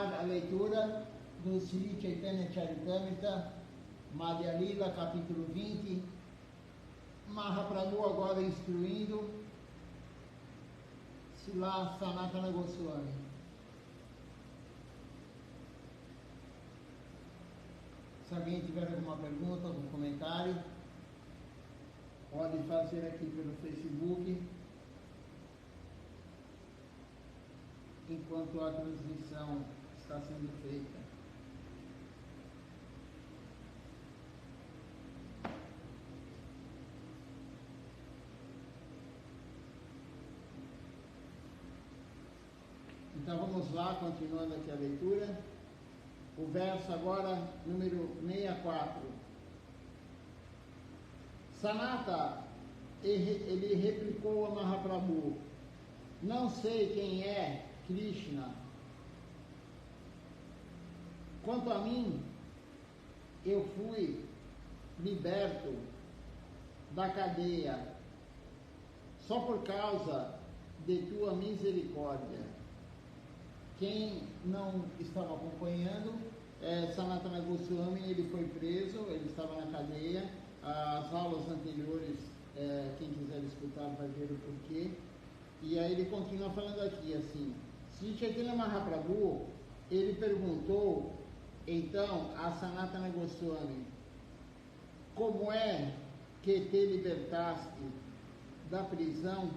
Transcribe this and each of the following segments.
continuar a leitura do Sri Chaitanya Charitamrita, Madhya Lila, capítulo 20, Mahaprabhu agora instruindo Srila Sanatana Goswami. Se alguém tiver alguma pergunta, algum comentário, pode fazer aqui pelo Facebook, enquanto a transmissão está sendo feita. Então vamos lá, continuando aqui a leitura. O verso agora, número 64. Sanata, ele replicou a Mahaprabhu: não sei quem é Krishna. Quanto a mim, eu fui liberto da cadeia só por causa de tua misericórdia. Quem não estava acompanhando, Sanatana Goswami, ele foi preso, ele estava na cadeia. As aulas anteriores, quem quiser escutar vai ver o porquê. E aí ele continua falando aqui assim: Sri Chaitanya Mahaprabhu, ele perguntou então a Sanatana Goswami: como é que te libertaste da prisão?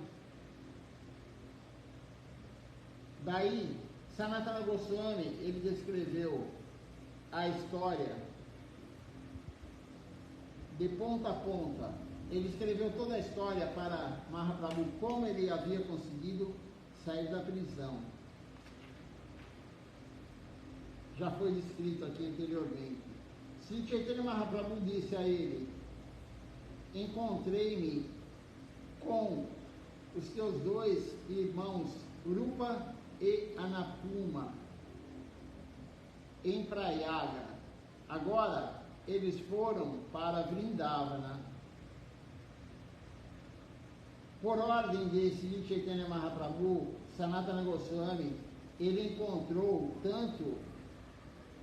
Daí Sanatana Goswami, ele descreveu a história de ponta a ponta. Ele escreveu toda a história para Mahaprabhu, como ele havia conseguido sair da prisão. Já foi descrito aqui anteriormente. Sri Chaitanya Mahaprabhu disse a ele: encontrei-me com os teus dois irmãos Rupa e Anapuma em Prayaga. Agora eles foram para Vrindavana. Por ordem de Sri Chaitanya Mahaprabhu, Sanatana Goswami, ele encontrou tanto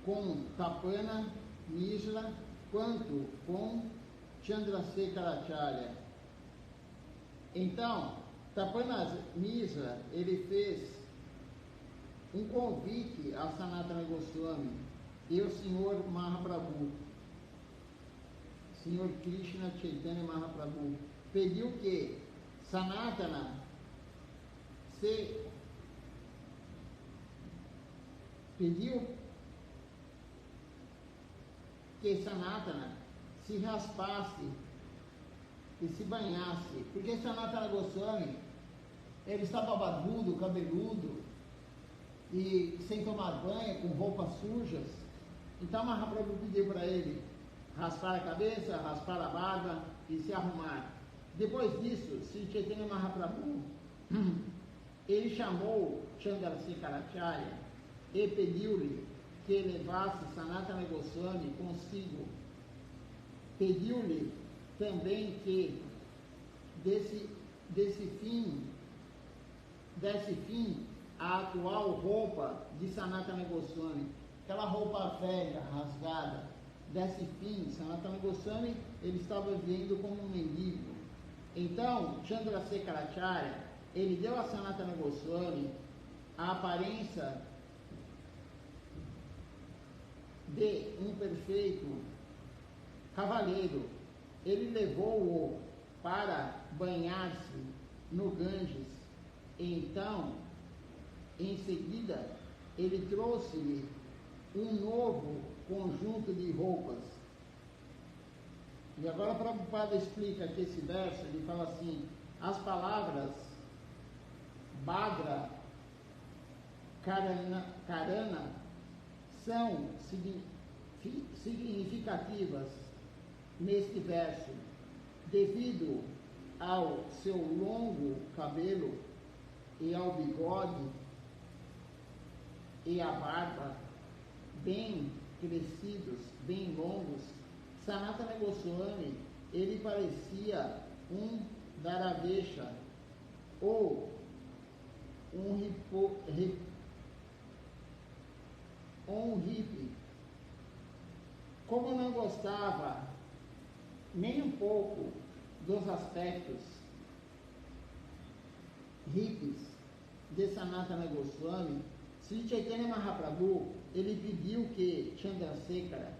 com Tapana Misra quanto com Chandrasekharacharya. Então, Tapana Misra, ele fez um convite a Sanatana Goswami e o Senhor Mahaprabhu, Senhor Krishna Chaitanya Mahaprabhu, pediu que Sanatana se raspasse e se banhasse, porque Sanatana Goswami, ele estava barbudo, cabeludo e sem tomar banho, com roupas sujas. Então Mahaprabhu pediu para ele raspar a cabeça, raspar a barba e se arrumar. Depois disso, Sri Chaitanya Mahaprabhu, ele chamou Chandrasekharacharya e pediu-lhe que levasse Sanatana Goswami consigo. Pediu-lhe também que desse fim a atual roupa de Sanatana Goswami, aquela roupa velha, rasgada, desse fim. Sanatana Goswami, ele estava vivendo como um mendigo. Então, Chandrasekharacharya, ele deu a Sanatana Goswami a aparência de um perfeito cavaleiro. Ele levou-o para banhar-se no Ganges. Então, em seguida, ele trouxe-lhe um novo conjunto de roupas. E agora Prabhupada explica que esse verso, ele fala assim: as palavras Bhadra, Karana são significativas neste verso, devido ao seu longo cabelo e ao bigode e a barba bem crescidos, bem longos. Sanatana Goswami, ele parecia um Dharavesha ou um ou um hippie, como não gostava nem um pouco dos aspectos hippies de Sanatana Goswami, Sri Chaitanya Mahaprabhu, ele pediu que Chandrasekhara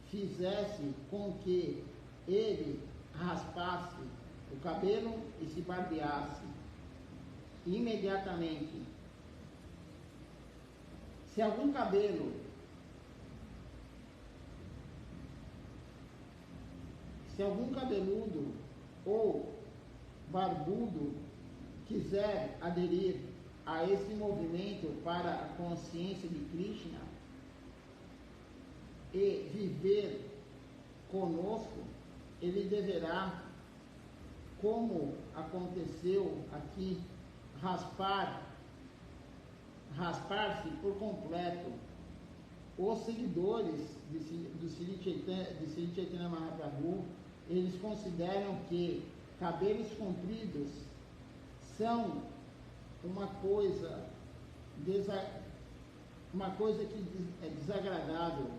fizesse com que ele raspasse o cabelo e se barbeasse imediatamente. Se algum cabeludo ou barbudo quiser aderir a esse movimento para a consciência de Krishna e viver conosco, ele deverá, como aconteceu aqui, raspar-se por completo. Os seguidores de Sri Chaitanya Mahaprabhu, eles consideram que cabelos compridos são uma coisa que é desagradável.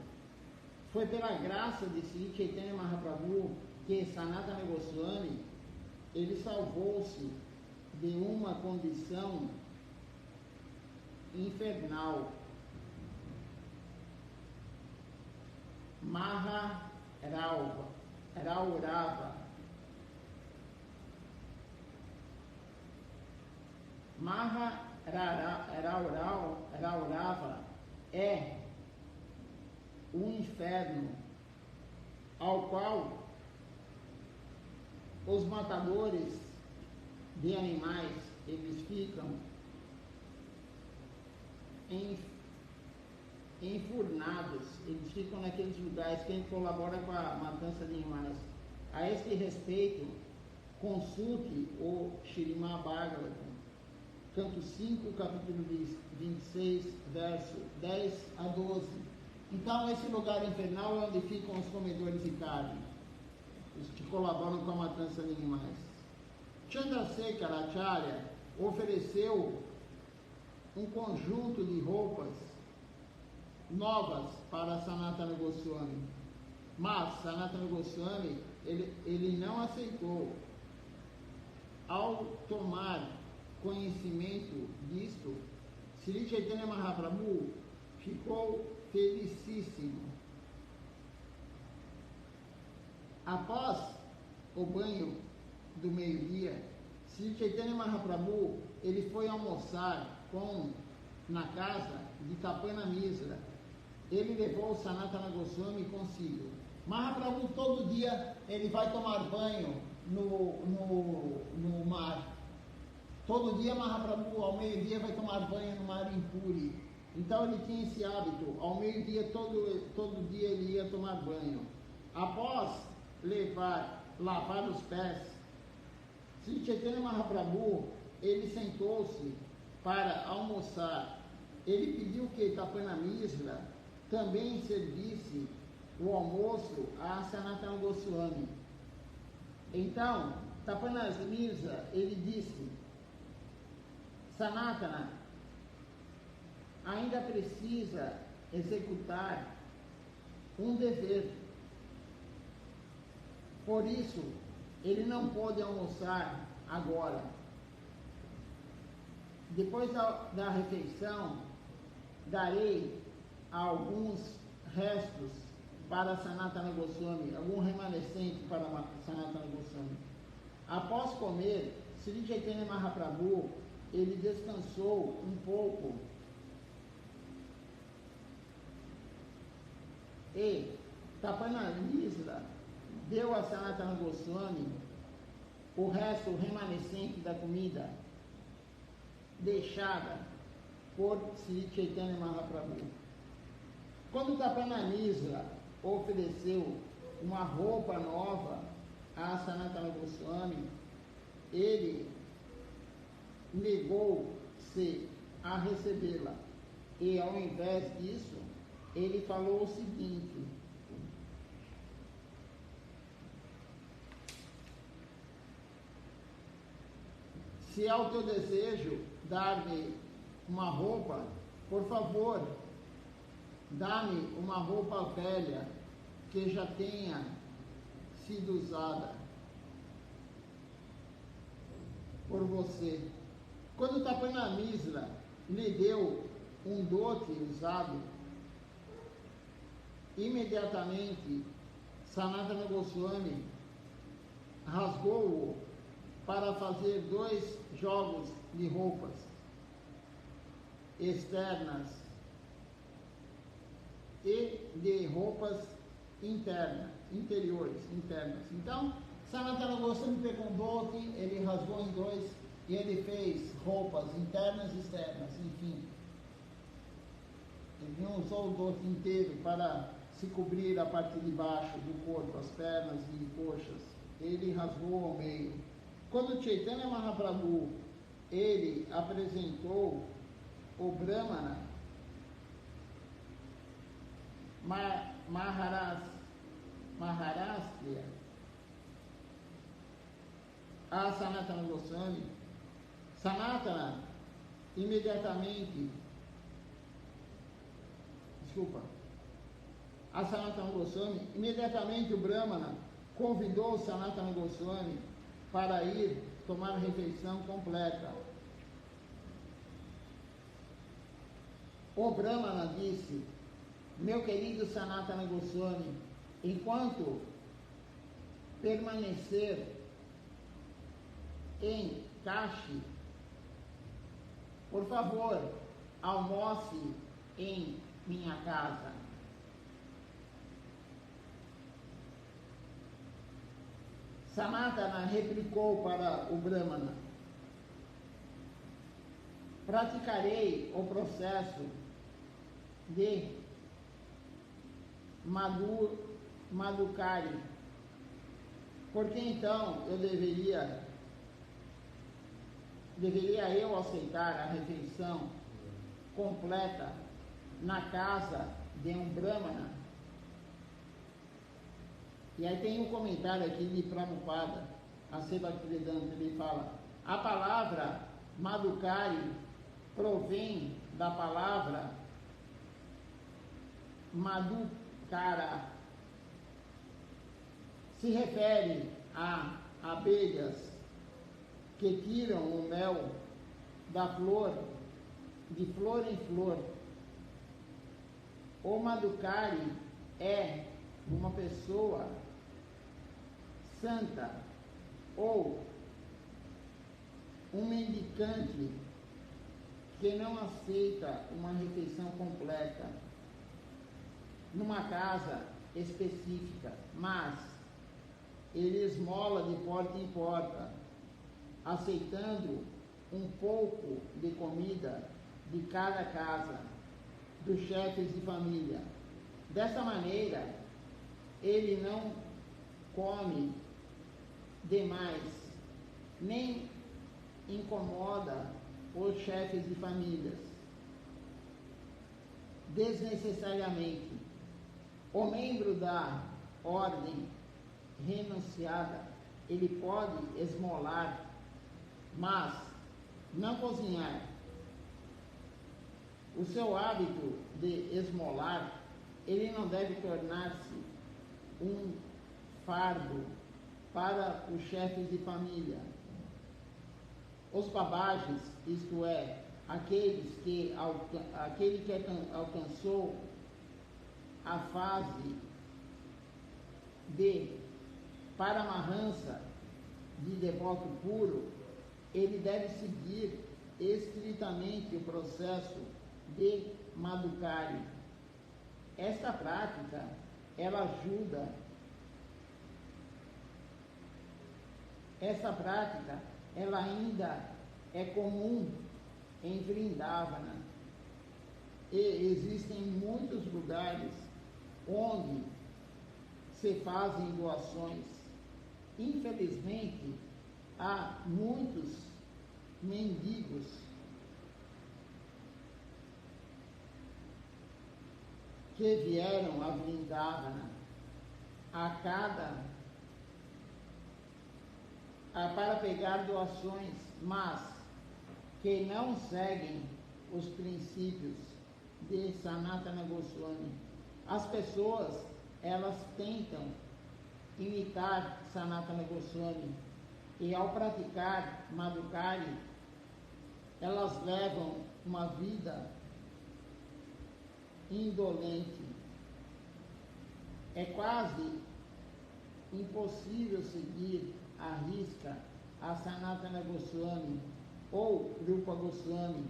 Foi pela graça de Sri Chaitanya Mahaprabhu que Sanatana Goswami, ele salvou-se de uma condição infernal. Raurava. Raurava é um inferno ao qual os matadores de animais, eles ficam enfurnados, eles ficam naqueles lugares que colaboram com a matança de animais. A este respeito, consulte o Śrīmad Bhagavatam, canto 5, capítulo 26, verso 10 a 12. Então, esse lugar infernal é onde ficam os comedores de carne, os que colaboram com a matança de animais. Chandrasekhara Acharya ofereceu um conjunto de roupas novas para Sanatana Goswami, mas Sanatana Goswami ele não aceitou. Ao tomar conhecimento disto, Sri Chaitanya Mahaprabhu ficou felicíssimo. Após o banho do meio-dia, Sri Chaitanya Mahaprabhu ele foi almoçar na casa de Tapana Misra. Ele levou Sanatana Goswami consigo. Mahaprabhu todo dia ele vai tomar banho no mar. Todo dia Mahaprabhu ao meio-dia vai tomar banho no mar em Puri. Então ele tinha esse hábito, ao meio-dia todo dia ele ia tomar banho. Após lavar os pés, Sri Chaitanya Mahaprabhu ele sentou-se para almoçar. Ele pediu que Tapana Misra também servisse o almoço a Sanatana Goswami. Então, Tapana Misra, ele disse: Sanatana ainda precisa executar um dever. Por isso, ele não pode almoçar agora. Depois da refeição, darei alguns restos para Sanatana Goswami, algum remanescente para Sanatana Goswami. Após comer, Sri Chaitanya Mahaprabhu, ele descansou um pouco e Tapana Misra deu a Sanatana Goswami o resto, o remanescente da comida deixada por Sri Chaitanya Mahaprabhu. Quando Tapana Misra ofereceu uma roupa nova a Sanatana Goswami, ele negou-se a recebê-la. E ao invés disso, ele falou o seguinte: se é o teu desejo dar-me uma roupa, por favor, dá-me uma roupa velha que já tenha sido usada por você. Quando Tapanamisra lhe deu um dote usado, imediatamente Sanatana Goswami rasgou-o para fazer 2 jogos de roupas externas e de roupas interiores. Então, Sanatana Goswami pegou um dote, ele rasgou em 2 e ele fez roupas internas e externas, enfim. Ele não usou o dote inteiro para se cobrir a parte de baixo do corpo, as pernas e coxas. Ele rasgou ao meio. Quando Chaitanya Mahaprabhu, ele apresentou o Brahmana Maharashtra a Sanatana Goswami, Sanatana imediatamente, a Sanatana Goswami, imediatamente o Brahmana convidou Sanatana Goswami para ir tomar refeição completa. O Brahmana disse: meu querido Sanatana Goswami, enquanto permanecer em Kashi, por favor, almoce em minha casa. Sanatana replicou para o Brahmana: praticarei o processo de Madhukari, porque então eu deveria eu aceitar a refeição completa na casa de um Brahmana? E aí tem um comentário aqui de Prabhupada, a Sebhaktivedanta, ele fala: a palavra Madhukari provém da palavra Madhukara, se refere a abelhas que tiram o mel da flor, de flor em flor. O Madhukari é uma pessoa santa ou um mendicante que não aceita uma refeição completa numa casa específica, mas ele esmola de porta em porta, aceitando um pouco de comida de cada casa, dos chefes de família. Dessa maneira, ele não come demais, nem incomoda os chefes de famílias desnecessariamente. O membro da ordem renunciada, ele pode esmolar, mas não cozinhar. O seu hábito de esmolar, ele não deve tornar-se um fardo para os chefes de família. Os babajes, isto é, aquele que alcançou a fase de Paramahansa, de devoto puro, ele deve seguir estritamente o processo de Madhukari. Esta prática, ela ajuda, essa prática, ela ainda é comum em Vrindavana, e existem muitos lugares onde se fazem doações. Infelizmente, há muitos mendigos que vieram a Vrindavana para pegar doações, mas que não seguem os princípios de Sanatana Goswami. As pessoas, elas tentam imitar Sanatana Goswami e ao praticar Madhukari, elas levam uma vida indolente. É quase impossível seguir à risca a Sanatana Goswami ou Rupa Goswami.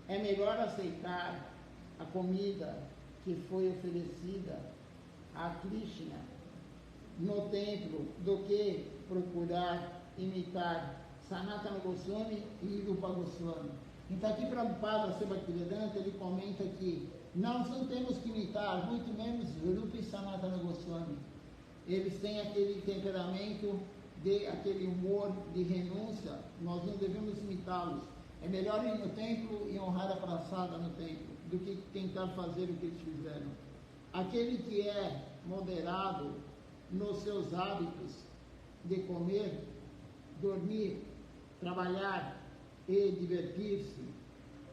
É melhor aceitar a comida que foi oferecida a Krishna no templo do que procurar imitar Sanatana Goswami e Rupa Goswami. Então aqui Prabhupada Sevaktivedanta, ele comenta que nós não temos que imitar, muito menos Rupa e Sanatana Goswami. Eles têm aquele temperamento, aquele humor de renúncia, nós não devemos imitá-los. É melhor ir no templo e honrar a praçada no templo, do que tentar fazer o que eles fizeram. Aquele que é moderado nos seus hábitos de comer, dormir, trabalhar e divertir-se,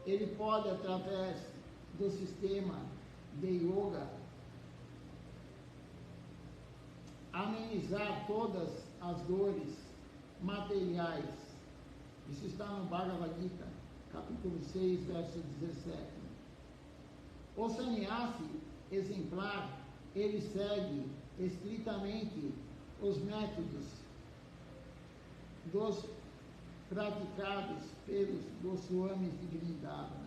ele pode, através do sistema de yoga, amenizar todas as dores materiais. Isso está no Bhagavad Gita, capítulo 6, verso 17. O sannyasi exemplar, ele segue estritamente os métodos dos praticados pelos Goswamis de Vrindavan.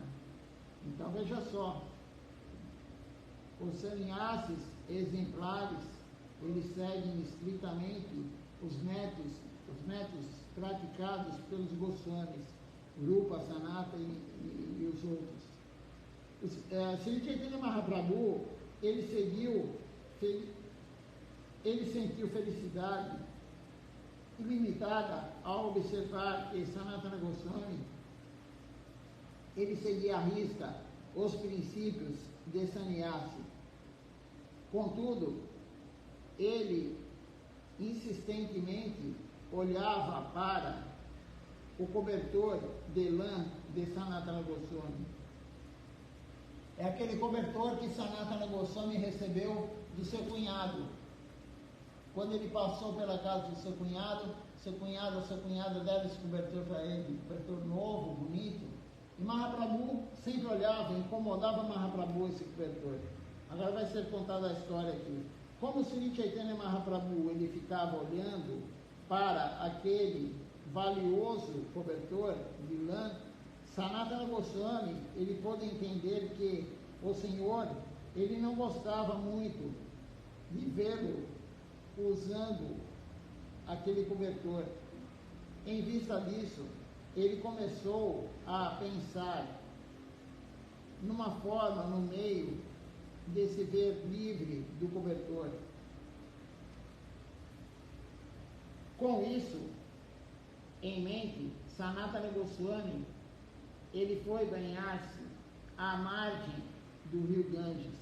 Então veja só, os sannyasis exemplares, eles seguem estritamente os métodos praticados pelos Goswamis, Rupa, Sanata e os outros. Sri Chaitanya Mahaprabhu, ele sentiu felicidade ilimitada ao observar que Sanatana Goswami, ele seguia à risca os princípios de sannyasi. Contudo, ele insistentemente olhava para o cobertor de lã de Sanatana Goswami. É aquele cobertor que Sanatana Goswami recebeu do seu cunhado. Quando ele passou pela casa do seu cunhado deu esse cobertor para ele, cobertor novo, bonito. E Mahaprabhu sempre olhava, incomodava Mahaprabhu esse cobertor. Agora vai ser contada a história aqui. Como Sri Chaitanya Mahaprabhu, ele ficava olhando para aquele valioso cobertor de lã, Sanatana Goswami, ele pôde entender que o Senhor, ele não gostava muito de vê-lo usando aquele cobertor. Em vista disso, ele começou a pensar numa forma, no meio de se ver livre do cobertor. Com isso em mente, Sanatana Goswami, ele foi banhar-se à margem do rio Ganges.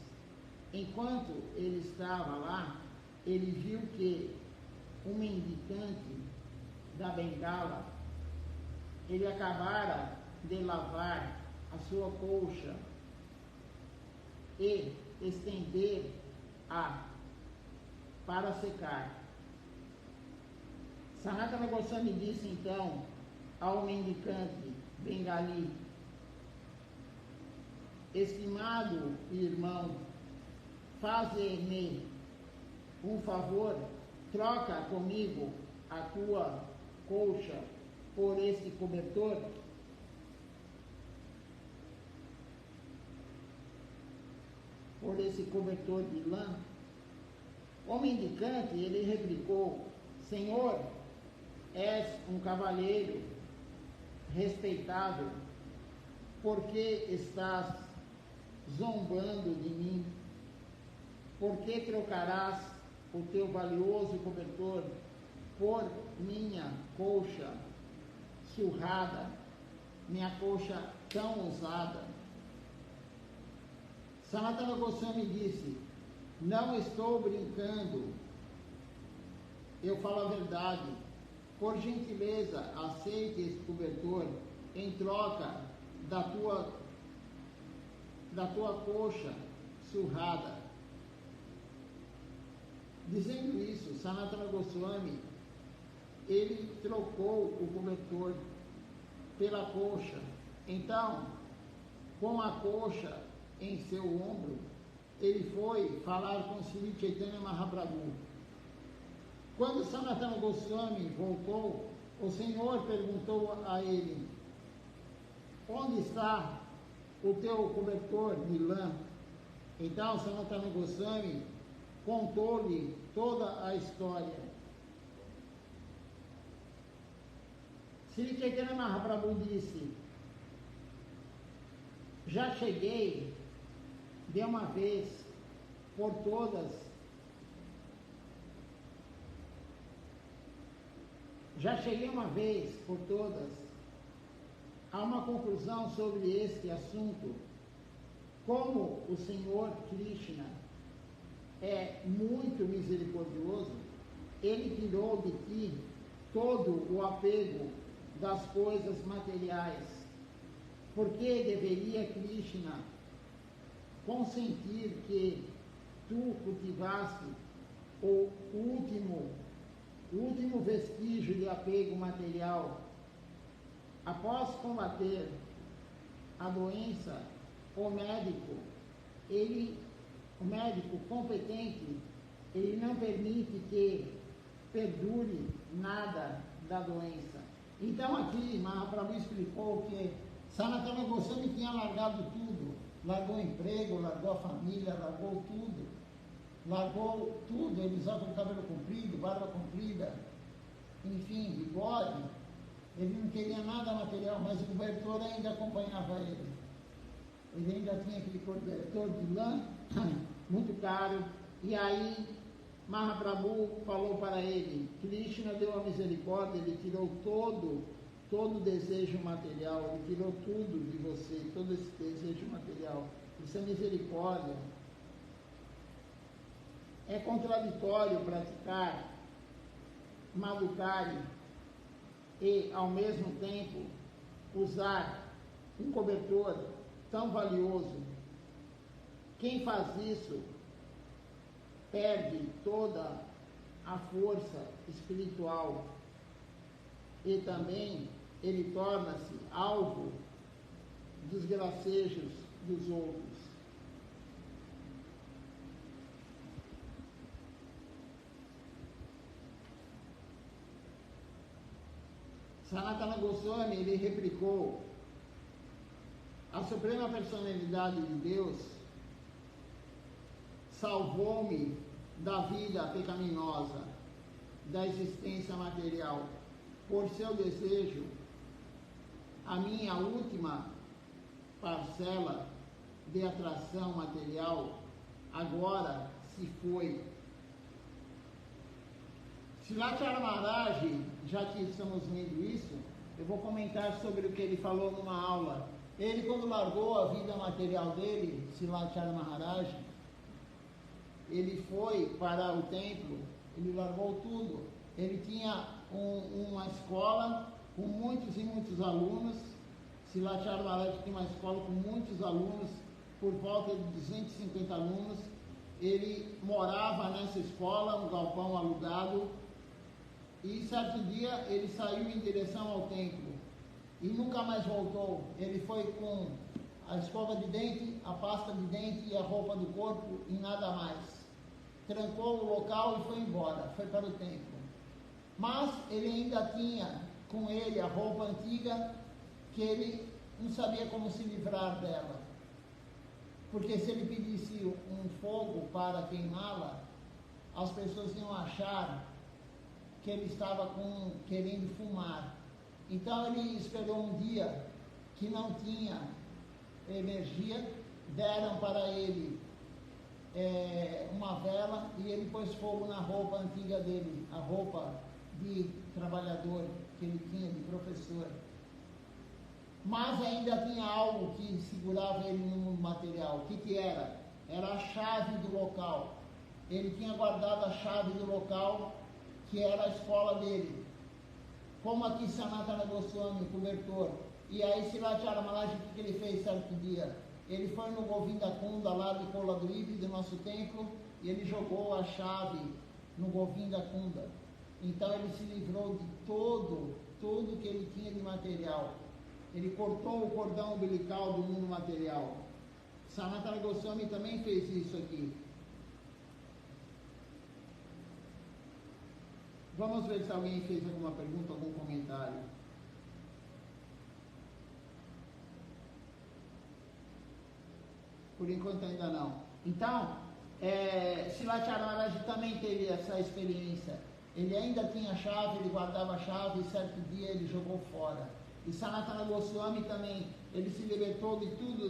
Enquanto ele estava lá, ele viu que um mendicante da Bengala, ele acabara de lavar a sua colcha e estender-a para secar. Sanatana Goswami disse então ao mendicante bengali: estimado irmão, faze-me um favor, troca comigo a tua colcha por este cobertor. Por esse cobertor de lã. O mendicante, ele replicou: Senhor, és um cavalheiro respeitável, por que estás zombando de mim? Por que trocarás o teu valioso cobertor por minha colcha surrada, minha colcha tão usada? Sanatana Goswami disse: não estou brincando, eu falo a verdade. Por gentileza, aceite este cobertor em troca da tua coxa surrada. Dizendo isso, Sanatana Goswami, ele trocou o cobertor pela coxa. Então, com a coxa em seu ombro, ele foi falar com Sri Chaitanya Mahaprabhu. Quando Sanatana Goswami voltou, o Senhor perguntou a ele: onde está o teu cobertor de lã? Então Sanatana Goswami contou-lhe toda a história. Sri Chaitanya Mahaprabhu disse: já cheguei de uma vez por todas, a uma conclusão sobre este assunto. Como o Senhor Krishna é muito misericordioso, ele tirou de ti todo o apego das coisas materiais. Porque deveria Krishna consentir que tu cultivasse o último vestígio de apego material? Após combater a doença, o médico competente, ele não permite que perdure nada da doença. Então aqui Mahaprabhu explicou que Sanatana Goswami tinha largado tudo, largou o emprego, largou a família, largou tudo, ele usava o cabelo comprido, barba comprida, enfim, bigode. Ele não queria nada material, mas o cobertor ainda acompanhava ele. Ele ainda tinha aquele cobertor de lã, muito caro. E aí Mahaprabhu falou para ele: Krishna deu a misericórdia, ele tirou todo o desejo material, ele tirou tudo de você, todo esse desejo material. Isso é misericórdia. É contraditório praticar Madhukari e, ao mesmo tempo, usar um cobertor tão valioso. Quem faz isso perde toda a força espiritual e também ele torna-se alvo dos gracejos dos outros. Sanatana Goswami, ele replicou: a Suprema Personalidade de Deus salvou-me da vida pecaminosa, da existência material. Por seu desejo, a minha última parcela de atração material agora se foi. Srilacharya Maharaj, já que estamos vendo isso, eu vou comentar sobre o que ele falou numa aula. Ele, quando largou a vida material dele, Srilacharya Maharaj, ele foi para o templo, ele largou tudo. Ele tinha uma escola com muitos e muitos alunos. Srilacharya Maharaj tinha uma escola com muitos alunos, por volta de 250 alunos. Ele morava nessa escola, um galpão alugado. E certo dia ele saiu em direção ao templo e nunca mais voltou. Ele foi com a escova de dente, a pasta de dente e a roupa do corpo e nada mais. Trancou o local e foi embora, foi para o templo. Mas ele ainda tinha com ele a roupa antiga, que ele não sabia como se livrar dela. Porque se ele pedisse um fogo para queimá-la, as pessoas iam achar que ele estava querendo fumar. Então ele esperou um dia que não tinha energia, deram para ele uma vela e ele pôs fogo na roupa antiga dele, a roupa de trabalhador que ele tinha, de professor. Mas ainda tinha algo que segurava ele no mundo material. O que era? Era a chave do local. Ele tinha guardado a chave do local, que era a escola dele. Como aqui Sanatana Goswami, o cobertor. E aí Srilacharya Maharaj, o que ele fez certo dia? ele foi no Govinda Kunda, lá de Koladwip, do nosso templo, e ele jogou a chave no Govinda Kunda. Então ele se livrou de tudo que ele tinha de material. Ele cortou o cordão umbilical do mundo material. Sanatana Goswami também fez isso aqui. Vamos ver se alguém fez alguma pergunta, algum comentário. Por enquanto ainda não. Então, Srila Maharaj também teve essa experiência. Ele ainda tinha a chave, ele guardava a chave, e certo dia ele jogou fora. E Sanatana Goswami também, ele se libertou de tudo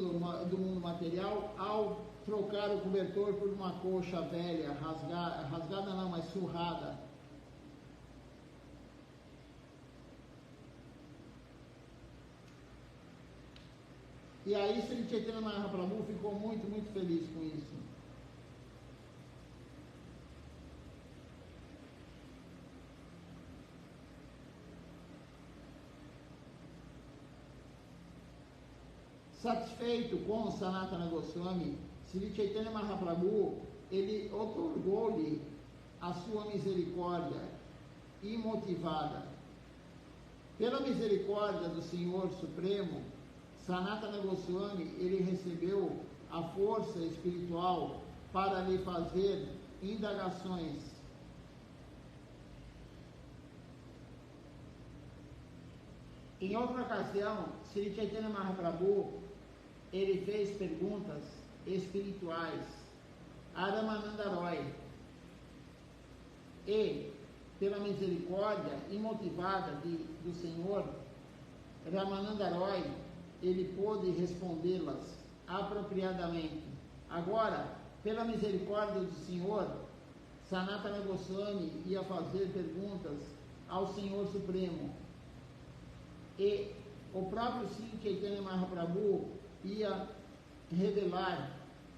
do mundo material ao trocar o cobertor por uma coxa velha, rasgada não, mas surrada. E aí Sri Chaitanya Mahaprabhu ficou muito, muito feliz com isso. Satisfeito com Sanatana Goswami, Sri Chaitanya Mahaprabhu, ele otorgou-lhe a sua misericórdia imotivada. Pela misericórdia do Senhor Supremo, Sanatana Goswami, ele recebeu a força espiritual para lhe fazer indagações. Em outra ocasião, Sri Chaitanya Mahaprabhu, ele fez perguntas espirituais a Ramananda Roy. E, pela misericórdia imotivada do Senhor, Ramananda Roy, ele pôde respondê-las apropriadamente. Agora, pela misericórdia do Senhor, Sanatana Goswami ia fazer perguntas ao Senhor Supremo. E o próprio Sri Chaitanya Mahaprabhu ia revelar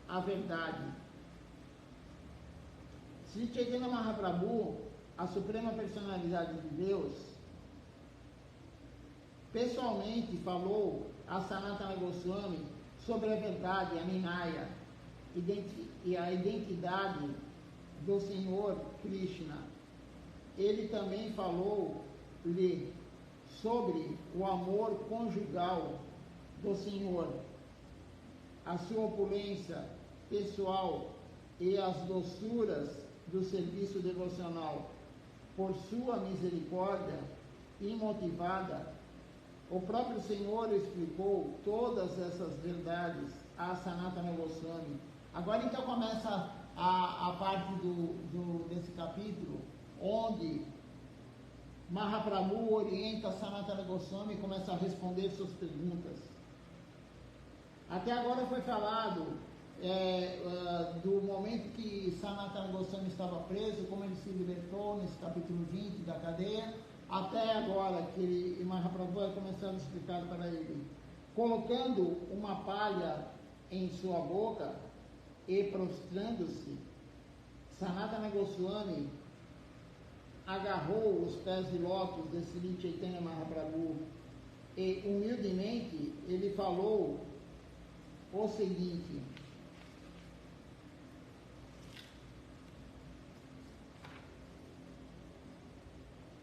a verdade. Sri Chaitanya Mahaprabhu, a Suprema Personalidade de Deus, pessoalmente falou a Sanatana Goswami sobre a verdade, a Ninaya, e a identidade do Senhor Krishna. Ele também falou-lhe sobre o amor conjugal do Senhor, a sua opulência pessoal e as doçuras do serviço devocional. Por sua misericórdia imotivada, o próprio Senhor explicou todas essas verdades a Sanatana Goswami. Agora então começa a parte desse capítulo, onde Mahaprabhu orienta Sanatana Goswami e começa a responder suas perguntas. Até agora foi falado do momento que Sanatana Goswami estava preso, como ele se libertou nesse capítulo 20 da cadeia, até agora que Mahaprabhu vai começando a explicar para ele, colocando uma palha em sua boca e prostrando-se, Sanatana Goswami agarrou os pés de lótus de Sri Chaitanya Mahaprabhu e humildemente ele falou o seguinte: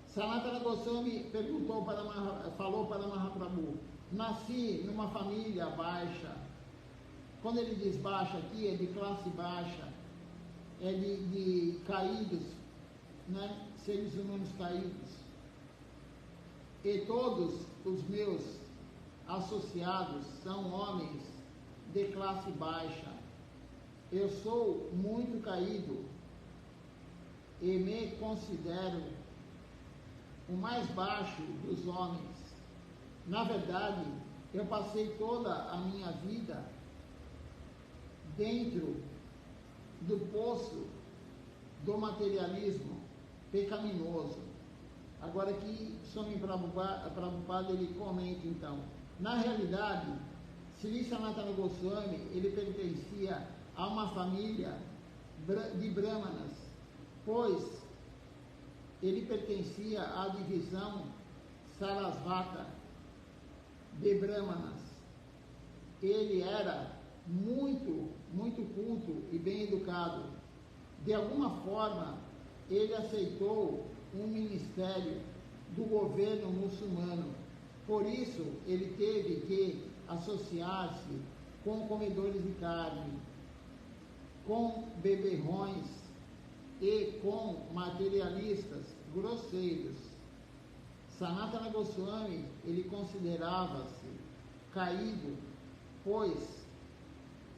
Sanatana Goswami falou para Mahaprabhu: nasci numa família baixa. Quando ele diz baixa aqui, é de classe baixa, é de caídos, né? Seres humanos caídos. E todos os meus associados são homens de classe baixa. Eu sou muito caído e me considero o mais baixo dos homens. Na verdade, eu passei toda a minha vida dentro do poço do materialismo pecaminoso. Agora aqui, Swami Prabhupada, ele comenta então, na realidade, Sri Sanatana Goswami, ele pertencia a uma família de brahmanas, pois ele pertencia à divisão Sarasvata de brahmanas. Ele era muito culto e bem educado. De alguma forma, ele aceitou um ministério do governo muçulmano. Por isso, ele teve que associar-se com comedores de carne, com beberrões e com materialistas grosseiros. Sanatana Goswami, ele considerava-se caído, pois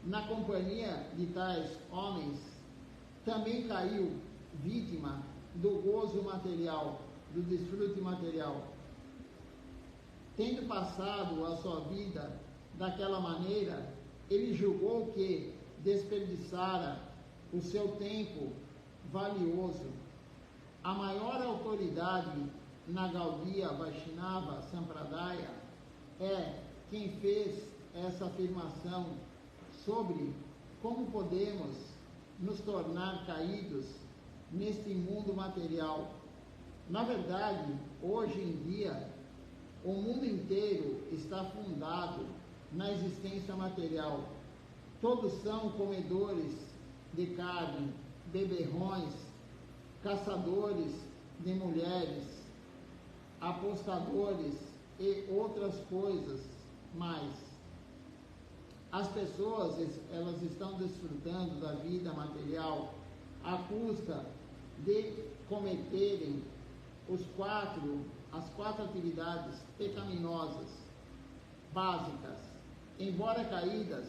na companhia de tais homens também caiu vítima do gozo material, do desfrute material. Tendo passado a sua vida daquela maneira, ele julgou que desperdiçara o seu tempo valioso. A maior autoridade na Gaudiya Vaishnava Sampradaya é quem fez essa afirmação sobre como podemos nos tornar caídos neste mundo material. Na verdade, hoje em dia, o mundo inteiro está fundado na existência material. Todos são comedores de carne, beberrões, caçadores de mulheres, apostadores e outras coisas mais. As pessoas, elas estão desfrutando da vida material à custa de cometerem as quatro atividades pecaminosas básicas. Embora caídas,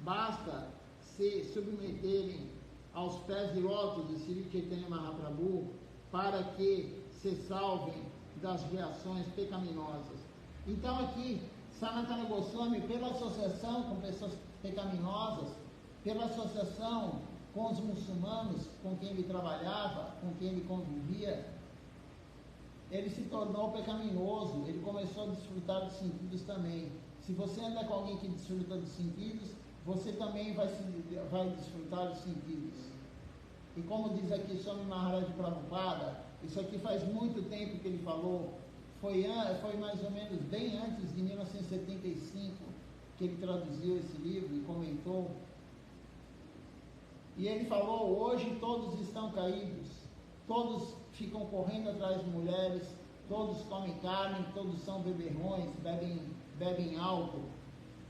basta se submeterem aos pés de lótus de Sri Chaitanya Mahaprabhu para que se salvem das reações pecaminosas. Então aqui, Sanatana Goswami, pela associação com pessoas pecaminosas, pela associação com os muçulmanos com quem ele trabalhava, com quem ele convivia, ele se tornou pecaminoso, ele começou a desfrutar dos sentidos também. Se você anda com alguém que desfruta dos sentidos, você também vai desfrutar dos sentidos. E como diz aqui Swami Maharaj Prabhupada, isso aqui faz muito tempo que ele falou, foi mais ou menos bem antes de 1975 que ele traduziu esse livro e comentou. E ele falou, hoje todos estão caídos, todos ficam correndo atrás de mulheres, todos comem carne, todos são beberrões, bebem álcool,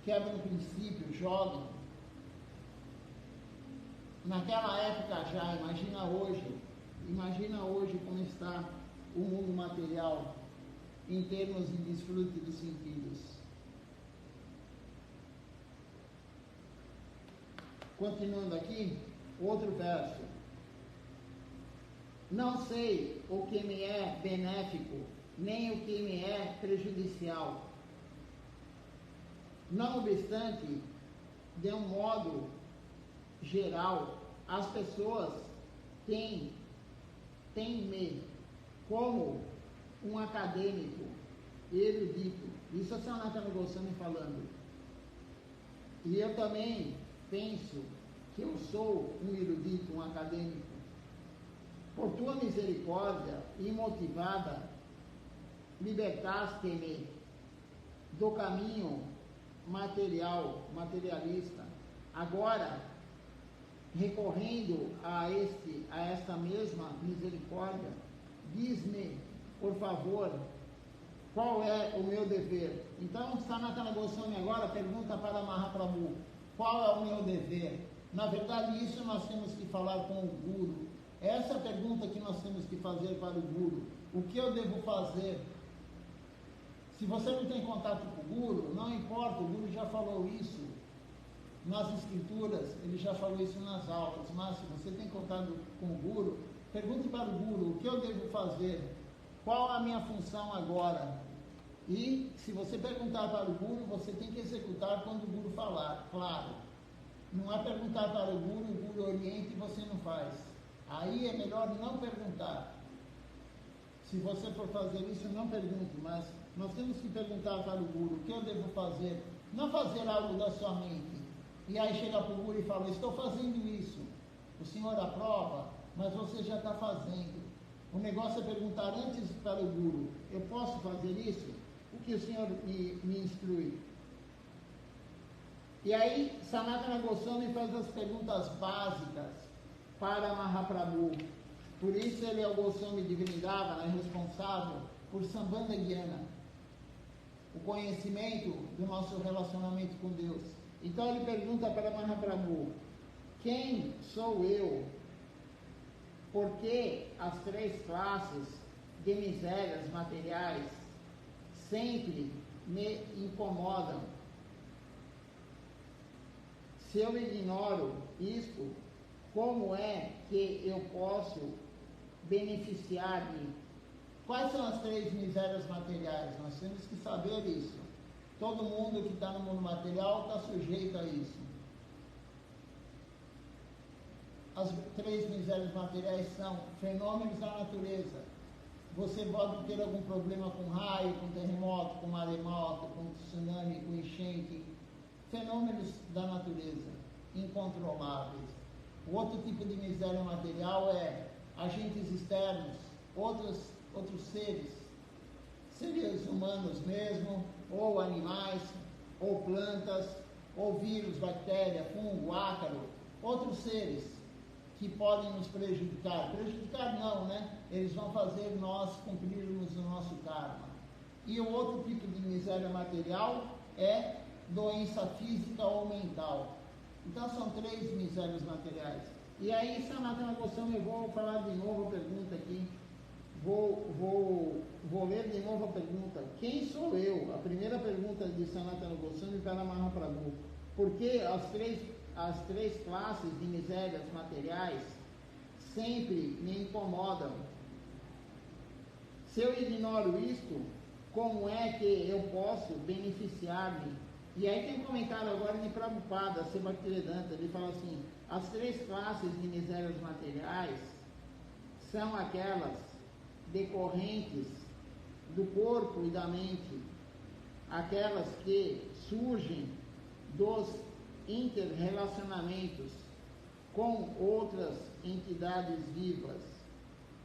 quebram o princípio, jogam. Naquela época já, imagina hoje como está o mundo material em termos de desfrute dos sentidos. Continuando aqui, outro verso. Não sei o que me é benéfico, nem o que me é prejudicial. Não obstante, de um modo geral, as pessoas têm-me como um acadêmico erudito. Isso é Sanatana Goswami falando. E eu também penso que eu sou um erudito, um acadêmico. Por tua misericórdia imotivada, libertaste-me do caminho materialista. Agora, recorrendo a esta mesma misericórdia, diz-me, por favor, qual é o meu dever? Então, Sanatana Goswami agora pergunta para Mahaprabhu, qual é o meu dever? Na verdade, isso nós temos que falar com o Guru. Essa é a pergunta que nós temos que fazer para o Guru. O que eu devo fazer? Se você não tem contato com o Guru, não importa, o Guru já falou isso nas escrituras, ele já falou isso nas aulas, mas se você tem contato com o Guru, pergunte para o Guru, o que eu devo fazer? Qual a minha função agora? E se você perguntar para o Guru, você tem que executar quando o Guru falar, claro. Não é perguntar para o Guru orienta e você não faz. Aí é melhor não perguntar. Se você for fazer isso, não pergunte, mas nós temos que perguntar para o Guru, o que eu devo fazer? Não fazer algo da sua mente. E aí chega para o Guru e fala, estou fazendo isso. O senhor aprova, mas você já está fazendo. O negócio é perguntar antes para o Guru, eu posso fazer isso? O que o senhor me instrui? E aí, Sanatana Goswami faz as perguntas básicas para Mahaprabhu. Por isso ele é o Goswami de Vrindavana, é responsável por Sambandha Gyana, o conhecimento do nosso relacionamento com Deus. Então ele pergunta para Mahaprabhu: quem sou eu? Por que as três classes de misérias materiais sempre me incomodam? Se eu ignoro isto, como é que eu posso beneficiar-me? Quais são as três misérias materiais? Nós temos que saber isso. Todo mundo que está no mundo material está sujeito a isso. As três misérias materiais são fenômenos da natureza. Você pode ter algum problema com raio, com terremoto, com maremoto, com tsunami, com enchente. Fenômenos da natureza, incontroláveis. O outro tipo de miséria material é agentes externos, outros seres humanos mesmo, ou animais, ou plantas, ou vírus, bactéria, fungo, ácaro, outros seres que podem nos prejudicar. Prejudicar não, né? Eles vão fazer nós cumprirmos o nosso karma. E o outro tipo de miséria material é doença física ou mental. Então são três misérias materiais. E aí, Sanatana Goswami, eu vou falar de novo a pergunta aqui. Vou ler de novo a pergunta. Quem sou eu? A primeira pergunta de Sanatana Goswami para Mahaprabhu. Por que as três classes de misérias materiais sempre me incomodam? Se eu ignoro isto, como é que eu posso beneficiar-me? E aí tem um comentário agora de Prabhupada, Sebhaktivedanta, ele fala assim: as três classes de misérias materiais são aquelas decorrentes do corpo e da mente, aquelas que surgem dos interrelacionamentos com outras entidades vivas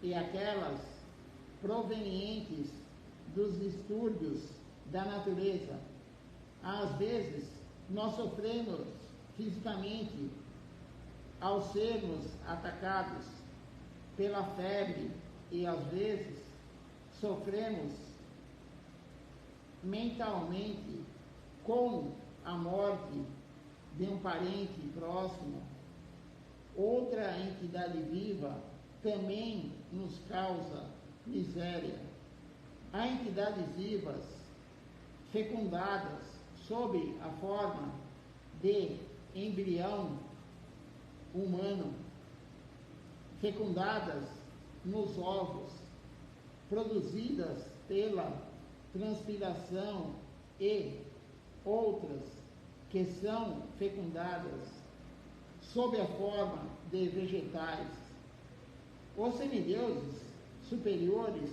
e aquelas provenientes dos distúrbios da natureza. Às vezes, nós sofremos fisicamente ao sermos atacados pela febre e às vezes sofremos mentalmente com a morte de um parente próximo. Outra entidade viva também nos causa miséria. Há entidades vivas fecundadas sob a forma de embrião humano, fecundadas nos ovos, produzidas pela transpiração, e outras que são fecundadas sob a forma de vegetais. Os semideuses superiores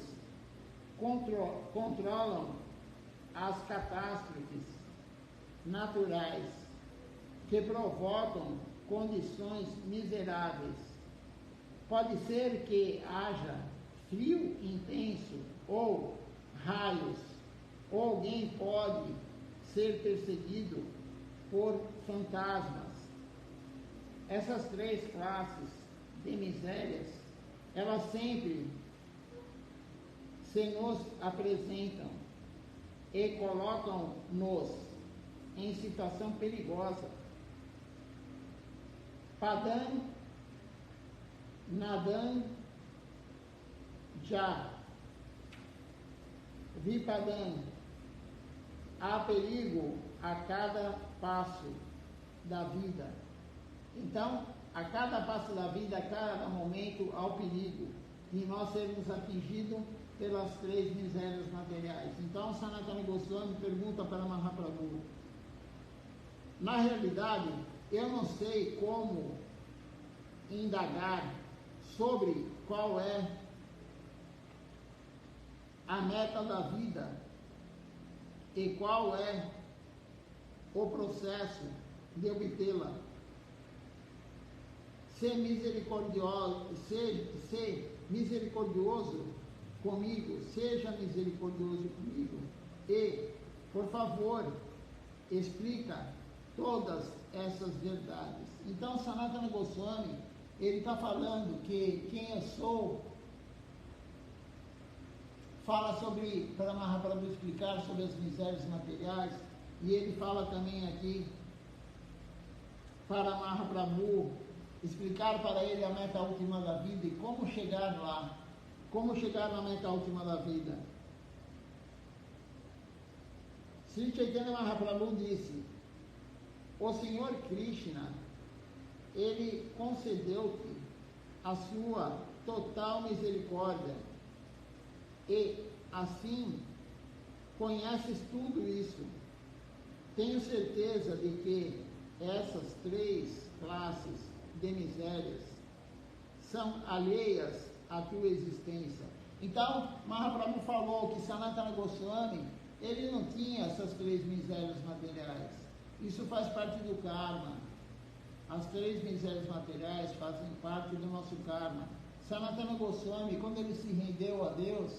controlam as catástrofes naturais que provocam condições miseráveis. Pode ser que haja frio intenso ou raios, ou alguém pode ser perseguido por fantasmas. Essas três classes de misérias, elas sempre se nos apresentam e colocam-nos em situação perigosa. Padam, Nadam, Já, Vipadam. Há perigo a cada passo da vida. Então, a cada passo da vida, a cada momento, há o perigo de nós sermos atingidos pelas três misérias materiais. Então, Sanatana Goswami pergunta para Mahaprabhu: na realidade, eu não sei como indagar sobre qual é a meta da vida e qual é o processo de obtê-la. Ser misericordioso comigo, seja misericordioso comigo e, por favor, explica todas essas verdades. Então, Sanatana Goswami, ele está falando que quem eu sou, fala sobre, para Mahaprabhu explicar sobre as misérias materiais, e ele fala também aqui para Mahaprabhu explicar para ele a meta última da vida e como chegar lá, como chegar na meta última da vida. Sri Chaitanya Mahaprabhu disse: o Senhor Krishna, ele concedeu-te a sua total misericórdia e assim conheces tudo isso. Tenho certeza de que essas três classes de misérias são alheias à tua existência. Então, Mahaprabhu falou que Sanatana Goswami, ele não tinha essas três misérias materiais. Isso faz parte do karma. As três misérias materiais fazem parte do nosso karma. Sanatana Goswami, quando ele se rendeu a Deus,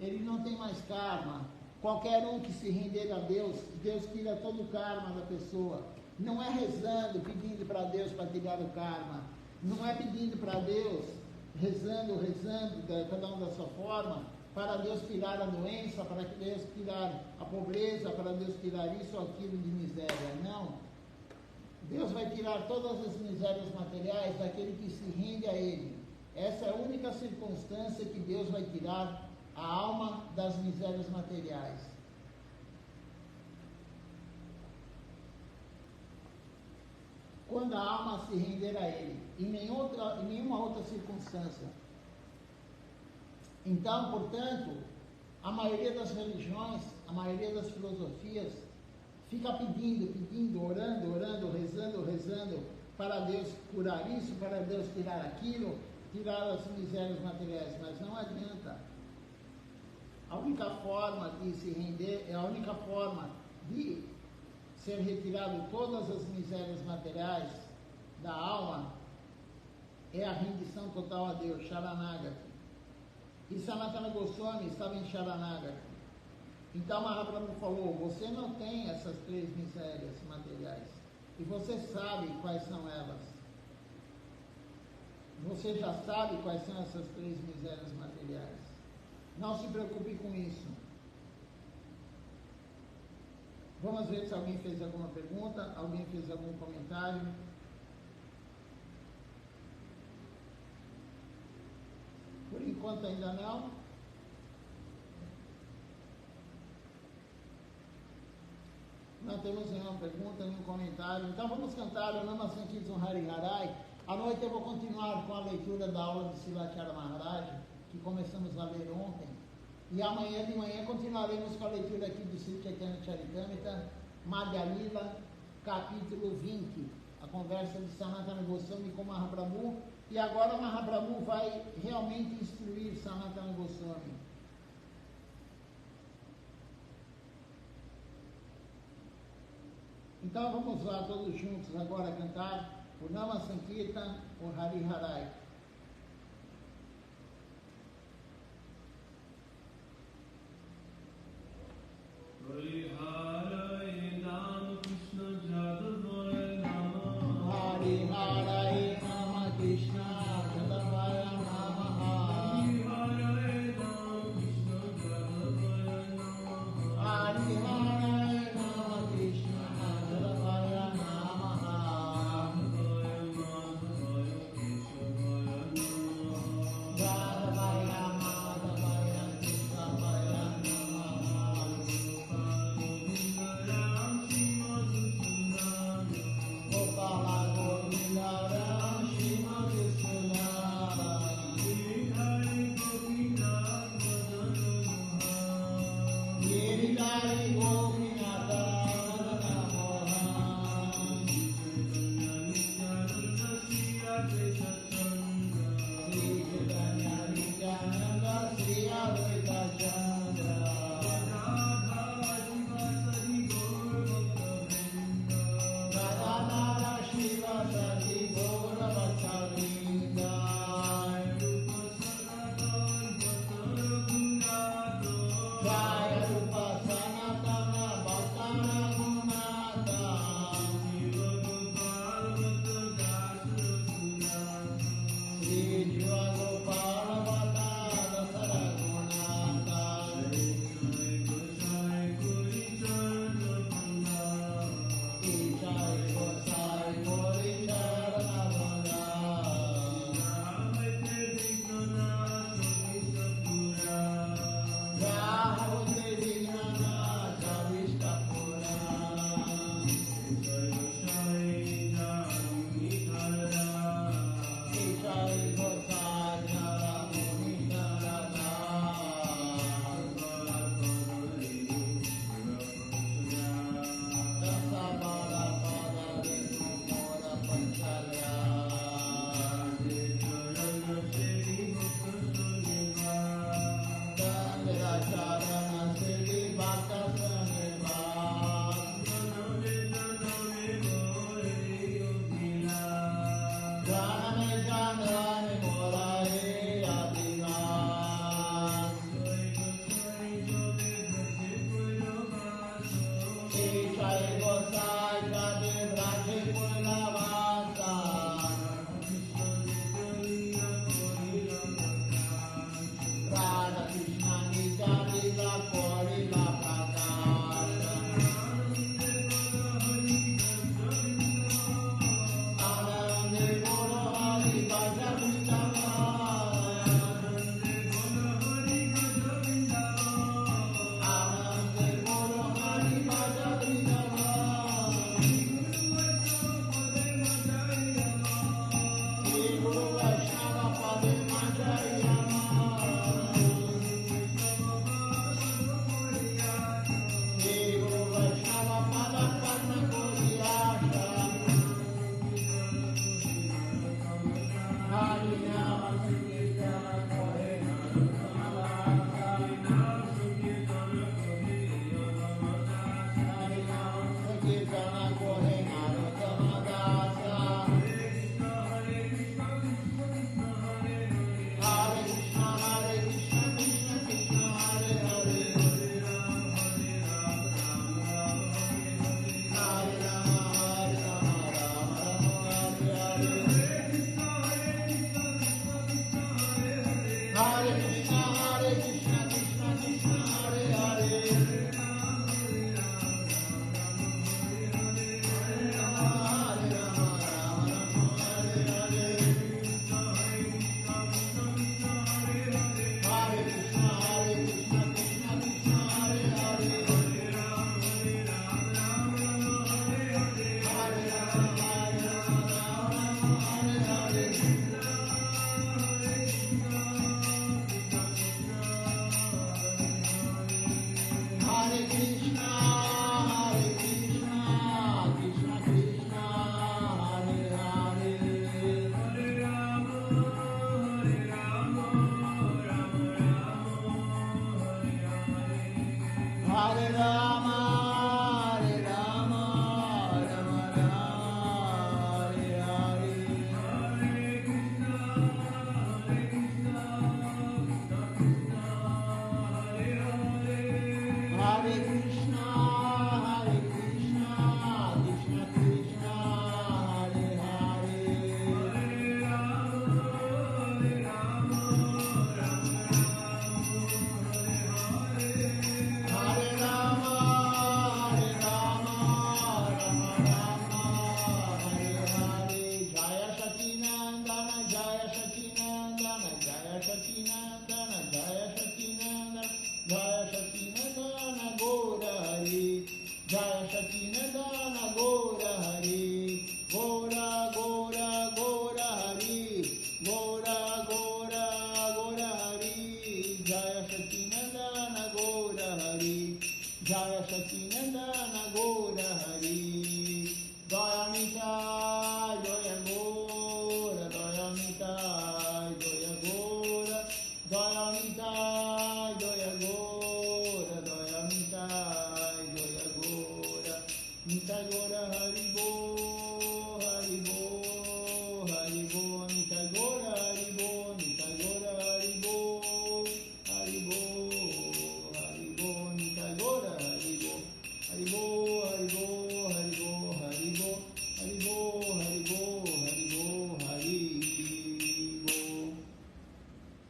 ele não tem mais karma. Qualquer um que se render a Deus, Deus tira todo o karma da pessoa. Não é rezando, pedindo para Deus para tirar o karma. Não é pedindo para Deus, rezando, cada um da sua forma, para Deus tirar a doença, para Deus tirar a pobreza, para Deus tirar isso ou aquilo de miséria. Não. Deus vai tirar todas as misérias materiais daquele que se rende a Ele. Essa é a única circunstância que Deus vai tirar a alma das misérias materiais. Quando a alma se render a Ele, em nenhuma outra circunstância. Então, portanto, a maioria das religiões, a maioria das filosofias, fica pedindo, orando, rezando, para Deus curar isso, para Deus tirar aquilo, tirar as misérias materiais, mas não adianta. A única forma de se render, a única forma de ser retirado todas as misérias materiais da alma é a rendição total a Deus, Sharanagati. E Sanatana Goswami estava em Sharanagati. Então Mahaprabhu falou: você não tem essas três misérias materiais e você sabe quais são elas. Você já sabe quais são essas três misérias materiais. Não se preocupe com isso. Vamos ver se alguém fez alguma pergunta, alguém fez algum comentário. Por enquanto ainda não. Não temos nenhuma pergunta, nenhum comentário. Então vamos cantar o Nama Sankirtan Hari Harai. À noite eu vou continuar com a leitura da aula de Silachara Maharaj, que começamos a ler ontem. E amanhã de manhã continuaremos com a leitura aqui do Sri Chaitanya Charitamrita, Madhya Lila, capítulo 20, a conversa de Sanatana Goswami com Mahaprabhu. E agora Mahaprabhu vai realmente instruir Sanatana Goswami. Então vamos lá todos juntos agora cantar o Nama Sankirtan, o Hari Harai. Hari Harai Nama Krishna Jadavaya Nama. Hari Harai Nama Krishna Jadavaya Nama. Hari Harai Nama Krishna Jadavaya Nama. Hari Harai Nama Krishna Jadavaya Nama. Jadavaya Madhavaya Keshavaya Nama. Jadavaya Madhavaya Keshavaya Nama. Gopala Govinda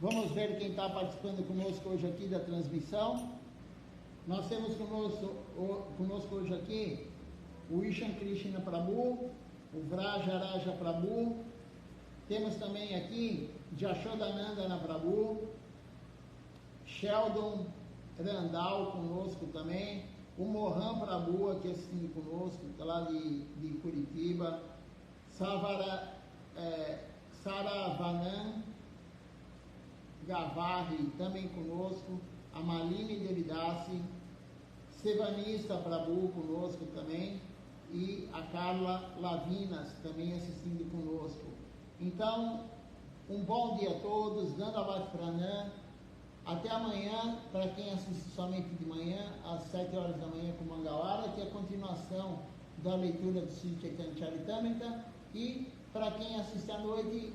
Vamos ver quem está participando conosco hoje aqui da transmissão. Nós temos conosco hoje aqui o Ishan Krishna Prabhu, o Vrajaraja Prabhu. Temos também aqui Jashodanandana Prabhu, Sheldon Randall conosco também, o Mohan Prabhu aqui assistindo conosco, lá de Curitiba, Saravanan Gavarri também conosco, a Malini Devidasi, Sevanista Prabhu conosco também, e a Carla Lavinas também assistindo conosco. Então, um bom dia a todos, Dandavat Pranam, até amanhã, para quem assiste somente de manhã, às 7 horas da manhã com Mangalwara, que é a continuação da leitura do Sri Chaitanya Charitamrita, e para quem assiste à noite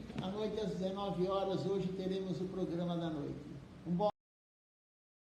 às 19 horas, hoje teremos o programa da noite. Um bom